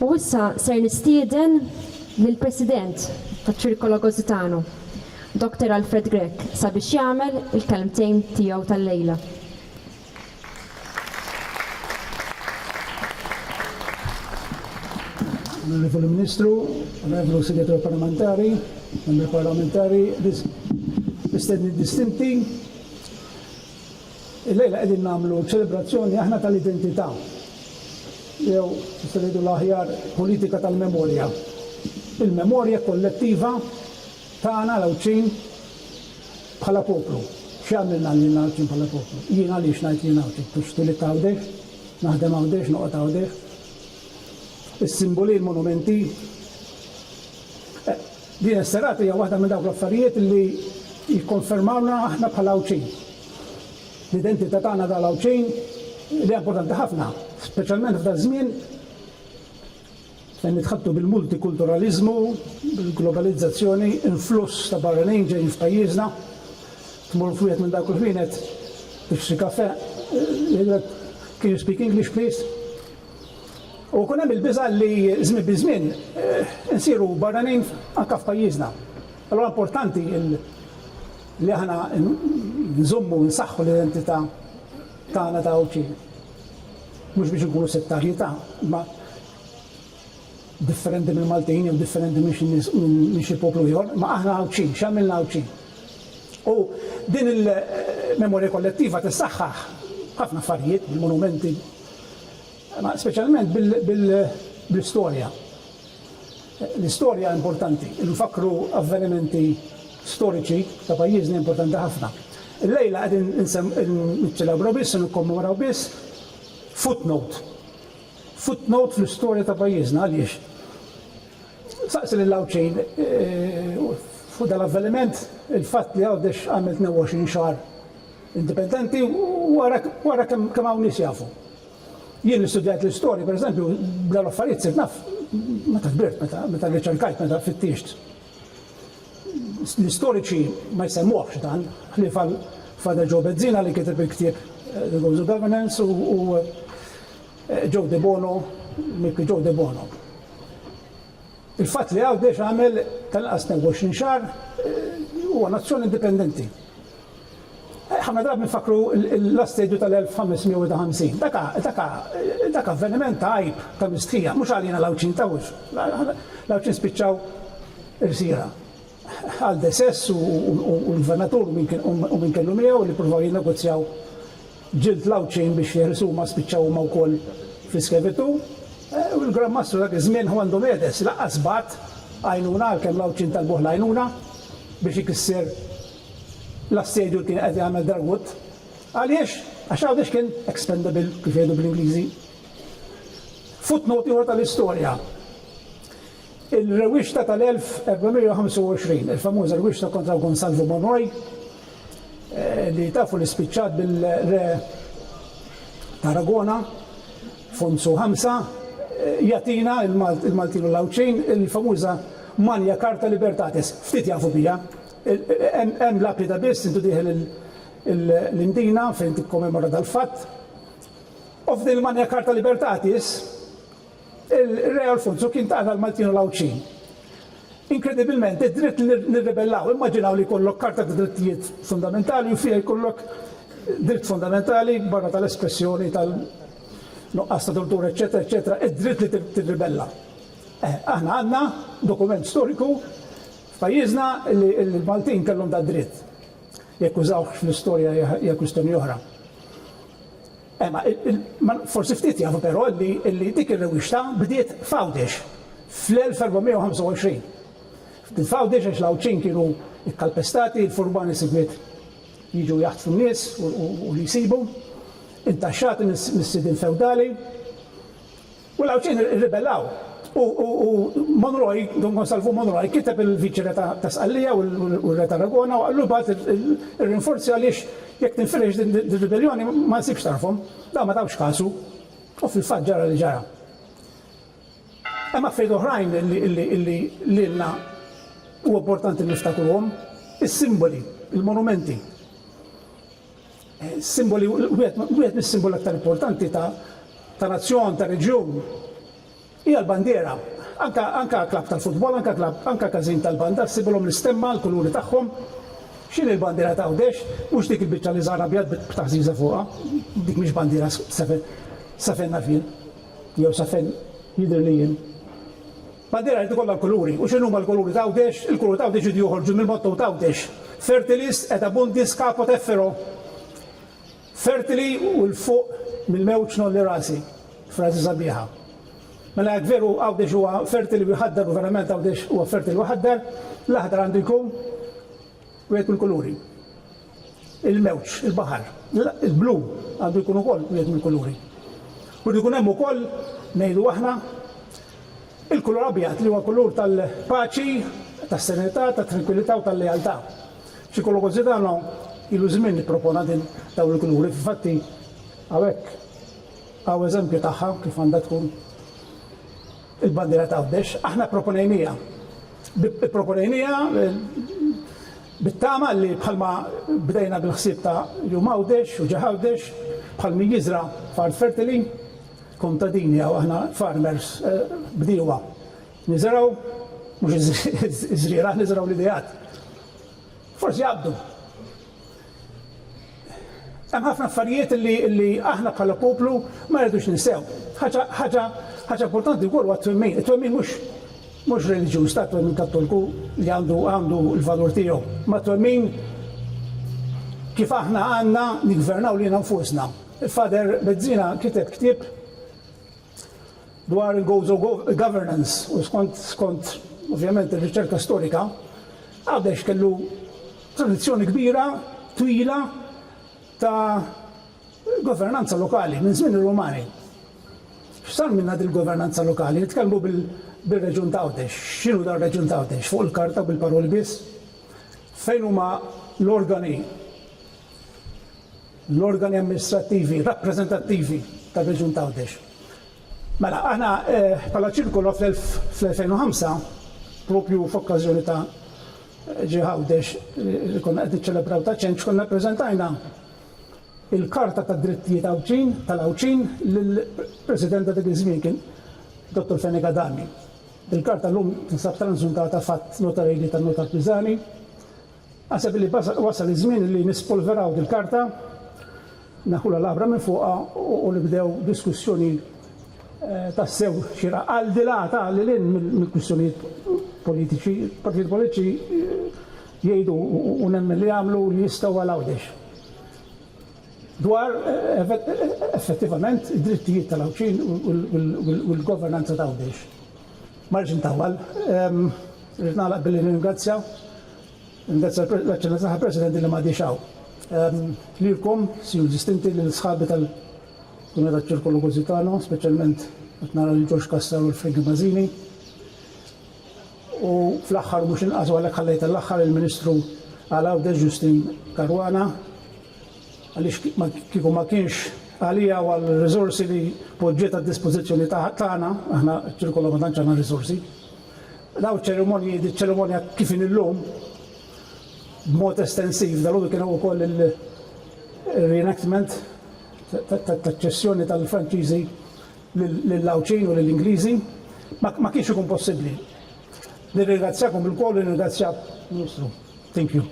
U issa ser nistieden lill-President taċ-Ċirkolo Gożitano, Dr. Alfred Grech, sabiex jagħmel il-kelmtejn tiegħu tal-lejla. Onorevole Ministru, Onorevole Segretarju Parlamentari, Membri Parlamentari, mistedni distinti, il-lejla qegħdin nagħmlu ċelebrazzjoni aħna tal-identità. Jew tistgħu l-aħjar politika tal-memorja. Il-memorja kollettiva tagħna l-Awċin bħala poplu. X'għamilna l-Awċin bħala poplu? Jien għaliex ngħid jien Awċin, tuxtu li tawdex, naħdem għawdex, noqgħod għawdex. Is-simboli, l-monumenti. Din is-serata hija waħda minn dawk l-affarijiet li jikkonfermawna aħna bħala Awċin. L-identità tagħna tal-Awċin li importanti ħafna, speċjalment f'dan żmien fejn nitħattu bil-multikulturalizmu, bil-globalizzazzjoni, influss ta' barranin ġejjin f'pajjiżna, tmur f'wieħed minn dawk il-ħwienet tixtri kafè, can you speak English please? U kun hemm il-biża' li żmien biżmien insiru barranin anke f'pajjiżna. Allura importanti li aħna nżommu nsaħħu l-identità tagħna ta' Awċin. Mhux biex inkunu settarji ma differenti minn Maltin jew differenti minn xi poplu ieħor, ma aħna Awċin, x'għamilna Awċin. U din il-memorja kollettiva tissaħħaħ ħafna affarijiet, bil-monumenti, ma speċjalment bil-istorja. L-istorja importanti, nfakru avvenimenti storiċi ta' pajjiżni importanti ħafna. Il-lejla qegħdin niċċelebraw biss, nikkommemoraw biss footnote fl-istorja ta' pajjiżna għaliex. Saqsi lill-Awċin fuq dal-avveniment il-fatt li għawdex għamel 22 xahar indipendenti wara kemm hawn nies jafu. Jien li studjat l-istorja, pereżempju, b'dawn l-affarijiet sirt naf meta kbirt, meta riċerkajt, meta fittixt. L-istoriċi ma jsemmuhx dan, ħlief Father Joe Bezzina li kiteb il-ktieb The Goals of Governance u Joe De Bono, Mickey Joe De Bono. Il-fatt li għawdex għamel tal-qas 20 xahar huwa nazzjoni indipendenti. Ħafna drabi nfakru l-astedju tal-1550. Dak avveniment ta' għajb ta' mistħija, mhux għalina l-Awċin tawx. L-Awċin spiċċaw irsira. Għal desess u l-gvernatur u minn kellu miegħu li provaw jinnegozjaw ġilt l-Awċin biex jersu ma spiċċaw ma wkoll fl-iskevitu. U l-Gran Mastru dak iż-żmien għandu medes laqqas bat għajnuna għalkemm l-Awċin talbuh l-għajnuna biex ikisser l-assedju kien qed jagħmel Darwood. Għaliex? Għax għawdex kien expendable kif jgħidu bl-Ingliżi. Footnote ieħor tal-istorja. Il-rewixta tal-1425, il-famuża rewixta kontra Gonsalvo Monroy, li tafu li spiċċat bil-re Tarragona, Fonso Hamsa, jatina il-Maltinu l-Awċin, il-famuża Magna Carta Libertatis, ftit jafu bija. Hemm lapida biss intu diħel l-indina fejn tikkommemora dal-fatt. U f'din il-Magna Carta Libertatis, il-Re Alfonso kien tagħna l-Maltinu l-Awċin. Inkredibilment, id-dritt li nirrebellaw, immaġinaw li jkollok karta ta' drittijiet fundamentali u fiha jkollok dritt fundamentali barra tal-espressjoni tal-nuqqas ta' tortura, eċetera, eċetera, id-dritt li tirribella. Aħna għandna dokument storiku f'pajjiżna li l-Maltin kellhom da' dritt. Jekk użawx fl-istorja hija kwistjoni oħra. Forsi ftit jafu però li dik ir-rewixta bdiet f'Għawdex fl-1425. F'Għawdex għax l-Awċin kienu ikkalpestati, il-furbani segwiet jiġu jaħtfu n-nies u li jsibu, intaxxati mis-sidin feudali, u l-Awċin irribellaw. U Monroy, Don Gonsalvo Monroy, kiteb il-viċi re ta' Sqallija u l-re ta' Tarragona u għallu bat il-rinforzi għaliex jekk tinfirex din ribellioni ma nsibx tarfhom, da ma tawx kasu, u fil-fatt ġara li ġara. Hemm affarijiet oħrajn li lilna huwa importanti niftakurhom, is-simboli, il-monumenti. Simboli, wieħed mis-simboli aktar importanti ta' nazzjon, ta' reġjun, hija l-bandiera. Anka klab tal-futbol, anka każin tal-banda, ssibulhom l-istemma, l-kuluri tagħhom. X'inhi l-bandiera ta' Għawdex? Mhux dik il-biċċa li żgħar abjad b'taħżiża fuqha. Dik mhix bandiera safen nafin, jew safen jidher li jien. Bandiera li tkollha l-kuluri. U x'inhuma l-kuluri ta' Għawdex? Il-kuluri ta' Għawdex jiġu joħorġu mill-motto ta' Għawdex. Fertilis et abundis caput effero. Fertili u l-fuq mill-mewġ non li rasi. Frażi sabiħa. Mela jekk veru Għawdex huwa fertili u jħaddar u verament Għawdex huwa fertili u jħaddar, l-aħdar għandu jkun wieħed mill-kuluri. Il-mewġ, il-baħar, il-blu għandu jkun ukoll wieħed mill-kuluri. U jkun hemm ukoll ngħidu aħna il-kulur abjad li huwa kulur tal-paċi, tas-serenità, tat-tranquillità u tal-lealtà. Xi kollu Ġitano ilu żmien nippropona din dawn il-kuluri, infatti hawnhekk hawn eżempju tagħha kif għandha tkun il-bandiera ta' Għawdex. Aħna proponejnija bit-tama li bħalma bdejna bil-ħsieb ta' jum Għawdex u ġa Għawdex bħalmi jiżra f'art fertili kontadini għaw aħna farmers bdiewa. Niżraw, mhux iżriera, niżraw l-idejat. Forsi jabdu. Hemm ħafna affarijiet li aħna bħala poplu ma rridux ninsew. Ħaġa importanti wkoll huwa t-twemmin. It-twemmin mhux reliġjuż ta' twemmin kattoliku li għandu l-valur tiegħu. Ma twemmin kif aħna għandna niggvernaw lilna nfusna. Il-Fader Bezzina kiteb ktieb dwar il-goals of governance u skont ovvjament ir-riċerka storika Għawdex kellu tradizzjoni kbira, twila ta' governanza lokali minn żmien ir-Rumani. X'sar minna dil-governanza lokali? Nitkellmu bil-reġjun ta' Għawdex. X'inhu dar reġjun ta' Għawdex? Fuq il-karta bil-paroli biss? Fejn huma l-organi amministrattivi, rappreżentattivi tar-reġjun ta' Għawdex? Mela, aħna bħala ċirkolo fl-2005, propju f'okkażjoni ta' ġie Għawdex li konna qed niċċelebraw ta' ċenċ, konna ppreżentajna il-karta ta' drittijiet tal-Awċin lill-President ta' dik iż-żmien kien Dr. Fenika Dami. Il-karta llum tinsab tranżuntata fatt notarili tan-Notar Piżani. Għaseb li wasal iż-żmien li nispolveraw il-karta, naħula l-abra minn fuqha u li bdew diskussjoni tassew xira għal-dilata għal-lin mill-kwistjonijiet politiċi, partiti politiċi jgħidu u nemmen li għamlu li jistaw għal-Għawdex. Dwar effettivament id-drittijiet tal-Awċin u l-governanza ta' Għawdex. Marġin tawal, rritnaqlaq billi ringrazzja l-Eċċellenza President li ma diexaw. Lilkom, siju distinti l-sħabi tal-Komunità Ċirkolo Ġitano, speċjalment qed nara lil Ġorġ Kastar u l-Friggi Mażini. U fl-aħħar mhux inqas għalhekk ħallejt l-aħħar il-Ministru għal Għawdex Justin Karwana għaliex kieku ma kienx għalija u għal-riżorsi li poġġiet għad-dispożizzjoni tagħna, aħna ċirkolo ma tantx għandna riżorsi. Daw ċerimonja kif illum b'mod estensiv, dal-għodu kien ukoll il-reenactment taċ-ċessjoni tal-Franċiżi lill-Awċin u lill-Ingliżi, ma kienx ikun possibbli. Nirringrazzjakom il-koll, nirringrazzjak Ministru. Thank you.